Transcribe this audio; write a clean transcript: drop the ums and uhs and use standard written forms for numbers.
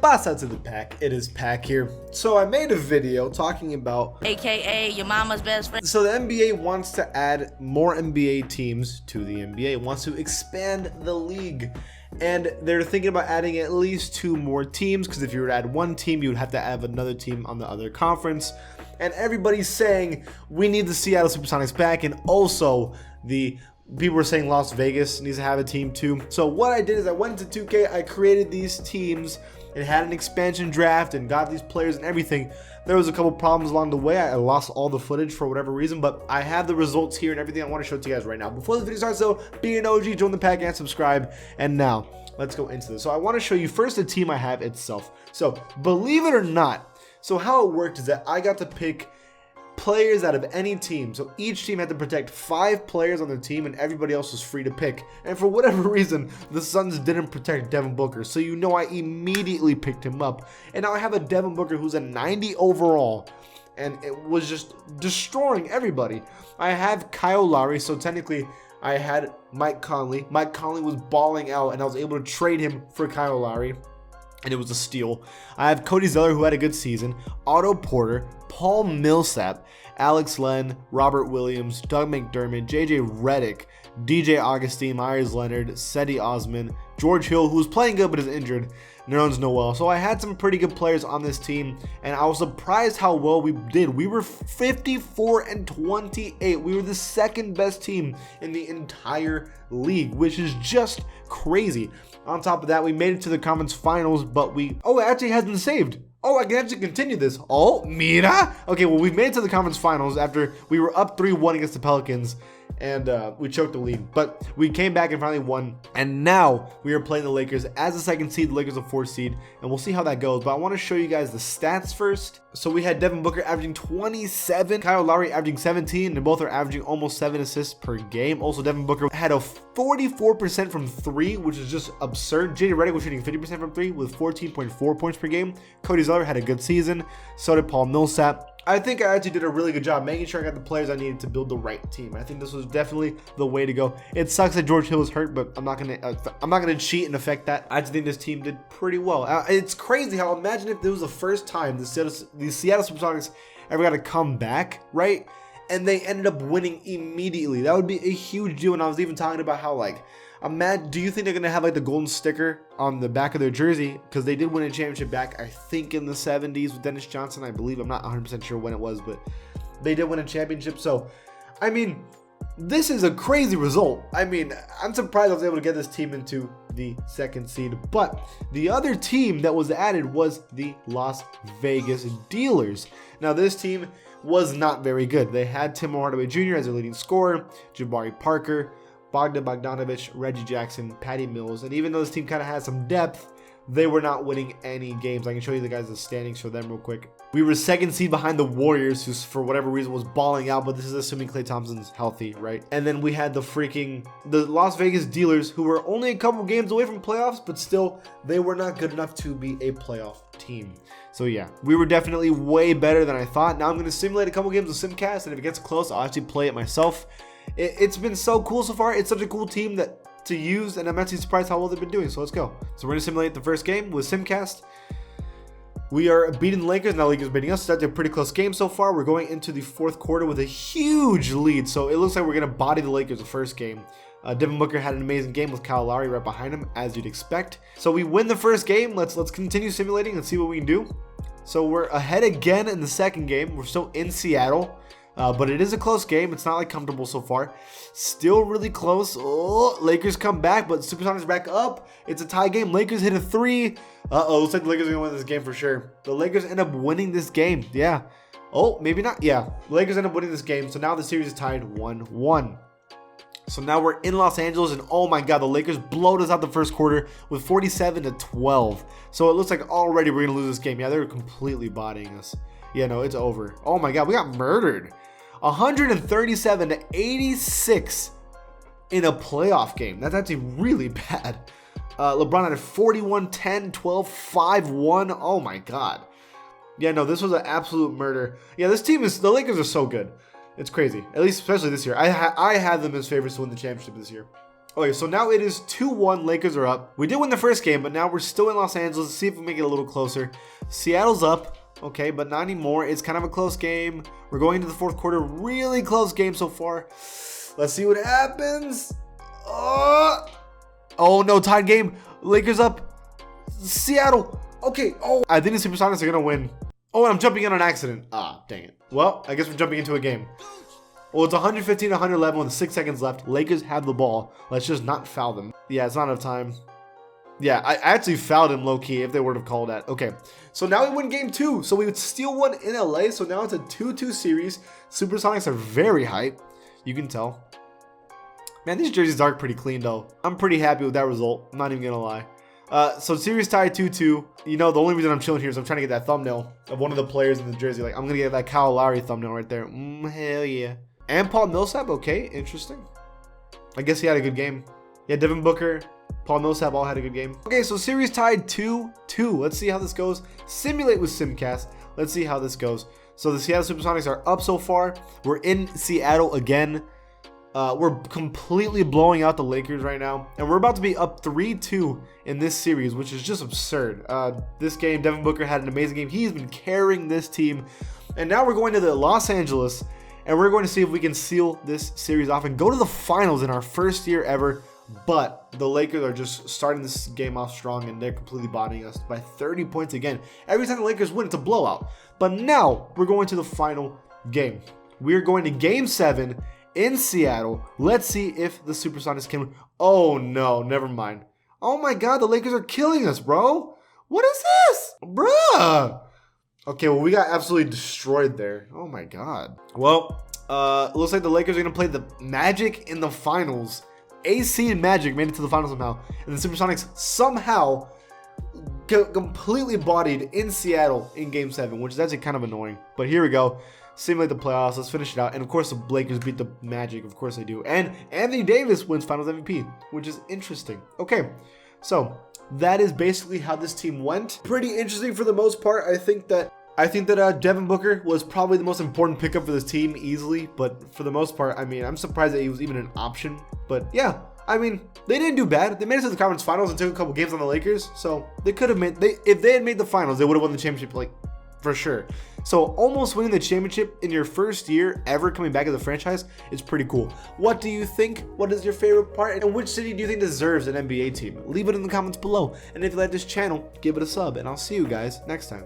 Boss out to the pack. It is Pack here. So I made a video talking about AKA your mama's best friend. So the NBA wants to add more NBA teams to the NBA, wants to expand the league. And they're thinking about adding at least 2 more teams, because if you were to add 1 team, you would have to have another team on the other conference. And everybody's saying we need the Seattle Supersonics back, and also the people were saying Las Vegas needs to have a team too. So what I did is I went into 2K, I created these teams and had an expansion draft and got these players and everything. There was a couple problems along the way. I lost all the footage for whatever reason, but I have the results here and everything I want to show to you guys right now. Before the video starts though, be an OG, join the pack and subscribe. And now, let's go into this. So I want to show you first the team I have itself. So believe it or not, so how it worked is that I got to pick players out of any team. So each team had to protect 5 players on their team and everybody else was free to pick. And for whatever reason, the Suns didn't protect Devin Booker. So you know I immediately picked him up. And now I have a Devin Booker who's a 90 overall. And it was just destroying everybody. I have Kyle Lowry, so technically I had Mike Conley. Mike Conley was balling out and I was able to trade him for Kyle Lowry. And it was a steal. I have Cody Zeller, who had a good season, Otto Porter, Paul Millsap, Alex Len, Robert Williams, Doug McDermott, JJ Redick, DJ Augustine, Myers Leonard, Cedi Osman, George Hill, who was playing good but is injured, Nerlens Noel. So I had some pretty good players on this team, and I was surprised how well we did. We were 54-28. We were the second best team in the entire league, which is just crazy. On top of that, we made it to the conference finals, but it actually has been saved. Oh, I can actually continue this. Oh, mira. Okay, well, we made it to the conference finals after we were up 3-1 against the Pelicans, and we choked the lead. But we came back and finally won, and now we are playing the Lakers as a 2nd seed. The Lakers a 4th seed, and we'll see how that goes. But I want to show you guys the stats first. So we had Devin Booker averaging 27, Kyle Lowry averaging 17, and both are averaging almost 7 assists per game. Also, Devin Booker had a 44% from 3, which is just absurd. JJ Redick was shooting 50% from 3 with 14.4 points per game. Cody Zeller had a good season. So did Paul Millsap. I think I actually did a really good job making sure I got the players I needed to build the right team. I think this was definitely the way to go. It sucks that George Hill was hurt, but I'm not gonna cheat and affect that. I just think this team did pretty well. It's crazy how, imagine if this was the first time the Seattle Supersonics ever got to come back, right? And they ended up winning immediately. That would be a huge deal. And I was even talking about how, like, do you think they're gonna have like the golden sticker on the back of their jersey? Because they did win a championship back, I think, in the 70s with Dennis Johnson, I believe. I'm not 100% sure when it was, but they did win a championship. So, I mean, this is a crazy result. I mean, I'm surprised I was able to get this team into the 2nd seed. But the other team that was added was the Las Vegas Dealers. Now, this team was not very good. They had Tim Hardaway Jr. as their leading scorer, Jabari Parker, Bogdan Bogdanovic, Reggie Jackson, Patty Mills, and even though this team kind of had some depth, they were not winning any games. I can show you the guys' standings for them real quick. We were 2nd seed behind the Warriors, who for whatever reason was balling out, but this is assuming Klay Thompson's healthy, right? And then we had the Las Vegas Dealers, who were only a couple games away from playoffs, but still, they were not good enough to be a playoff team. So yeah, we were definitely way better than I thought. Now I'm going to simulate a couple games with Simcast, and if it gets close, I'll actually play it myself. It's been so cool so far. It's such a cool team to use, and I'm actually surprised how well they've been doing. So let's go. So we're going to simulate the first game with Simcast. We are beating the Lakers. Now the Lakers beating us. So that's a pretty close game so far. We're going into the 4th quarter with a huge lead. So it looks like we're going to body the Lakers the first game. Devin Booker had an amazing game with Kyle Lowry right behind him, as you'd expect. So we win the first game. Let's continue simulating and see what we can do. So we're ahead again in the 2nd game. We're still in Seattle. But it is a close game. It's not like comfortable so far. Still really close. Oh, Lakers come back, but Supersonics back up. It's a tie game. Lakers hit a 3. Looks like the Lakers are going to win this game for sure. The Lakers end up winning this game. Yeah. Oh, maybe not. Yeah. The Lakers end up winning this game. So now the series is tied 1-1. So now we're in Los Angeles, and oh my God, the Lakers blowed us out the first quarter with 47-12. So it looks like already we're going to lose this game. Yeah, they're completely bodying us. Yeah, no, it's over. Oh my God, we got murdered. 137-86 in a playoff game. That's actually really bad. LeBron had a 41, 10, 12, 5, 1. Oh my God. Yeah, no, this was an absolute murder. Yeah, the Lakers are so good. It's crazy. At least, especially this year. I have them as favorites to win the championship this year. Okay, so now it is 2-1. Lakers are up. We did win the first game, but now we're still in Los Angeles. Let's see if we make it a little closer. Seattle's up. Okay, but not anymore. It's kind of a close game. We're going into the fourth quarter. Really close game so far. Let's see what happens. Oh no, tied game. Lakers up. Seattle. Okay. Oh, I think the Supersonics are going to win. Oh, I'm jumping in on accident. Ah, dang it. Well, I guess we're jumping into a game. Well, it's 115 to 111 with 6 seconds left. Lakers have the ball. Let's just not foul them. Yeah, it's not enough time. Yeah, I actually fouled him low-key if they would have called that. Okay, so now we win game 2. So we would steal one in LA. So now it's a 2-2 series. Supersonics are very hype. You can tell. Man, these jerseys are pretty clean, though. I'm pretty happy with that result. I'm not even going to lie. So series tied 2-2. You know, the only reason I'm chilling here is I'm trying to get that thumbnail of one of the players in the jersey. Like, I'm going to get that Kyle Lowry thumbnail right there. Hell yeah. And Paul Millsap, okay, interesting. I guess he had a good game. Yeah, Devin Booker, Paul Millsap all had a good game. Okay, so series tied 2-2. Let's see how this goes. Simulate with Simcast. Let's see how this goes. So the Seattle Supersonics are up so far. We're in Seattle again. We're completely blowing out the Lakers right now. And we're about to be up 3-2 in this series, which is just absurd. This game, Devin Booker had an amazing game. He's been carrying this team. And now we're going to the Los Angeles. And we're going to see if we can seal this series off and go to the finals in our first year ever. But the Lakers are just starting this game off strong, and they're completely bodying us by 30 points again. Every time the Lakers win, it's a blowout. But now we're going to the final game. We're going to Game 7 in Seattle. Let's see if the Supersonics can win. Oh, no, never mind. Oh, my God, the Lakers are killing us, bro. What is this? Bruh. Okay, well, we got absolutely destroyed there. Oh, my God. Well, looks like the Lakers are going to play the Magic in the finals. AC and Magic made it to the finals somehow. And the Supersonics somehow completely bodied in Seattle in Game 7, which is actually kind of annoying. But here we go. Simulate the playoffs. Let's finish it out. And, of course, the Lakers beat the Magic. Of course they do. And Anthony Davis wins Finals MVP, which is interesting. Okay, so that is basically how this team went. Pretty interesting for the most part. I think that Devin Booker was probably the most important pickup for this team easily, but for the most part, I mean, I'm surprised that he was even an option. But yeah, I mean, they didn't do bad. They made it to the conference finals and took a couple games on the Lakers, so they could have if they had made the finals, they would have won the championship, like, for sure. So almost winning the championship in your first year ever coming back as a franchise is pretty cool. What do you think? What is your favorite part? And which city do you think deserves an NBA team? Leave it in the comments below. And if you like this channel, give it a sub, and I'll see you guys next time.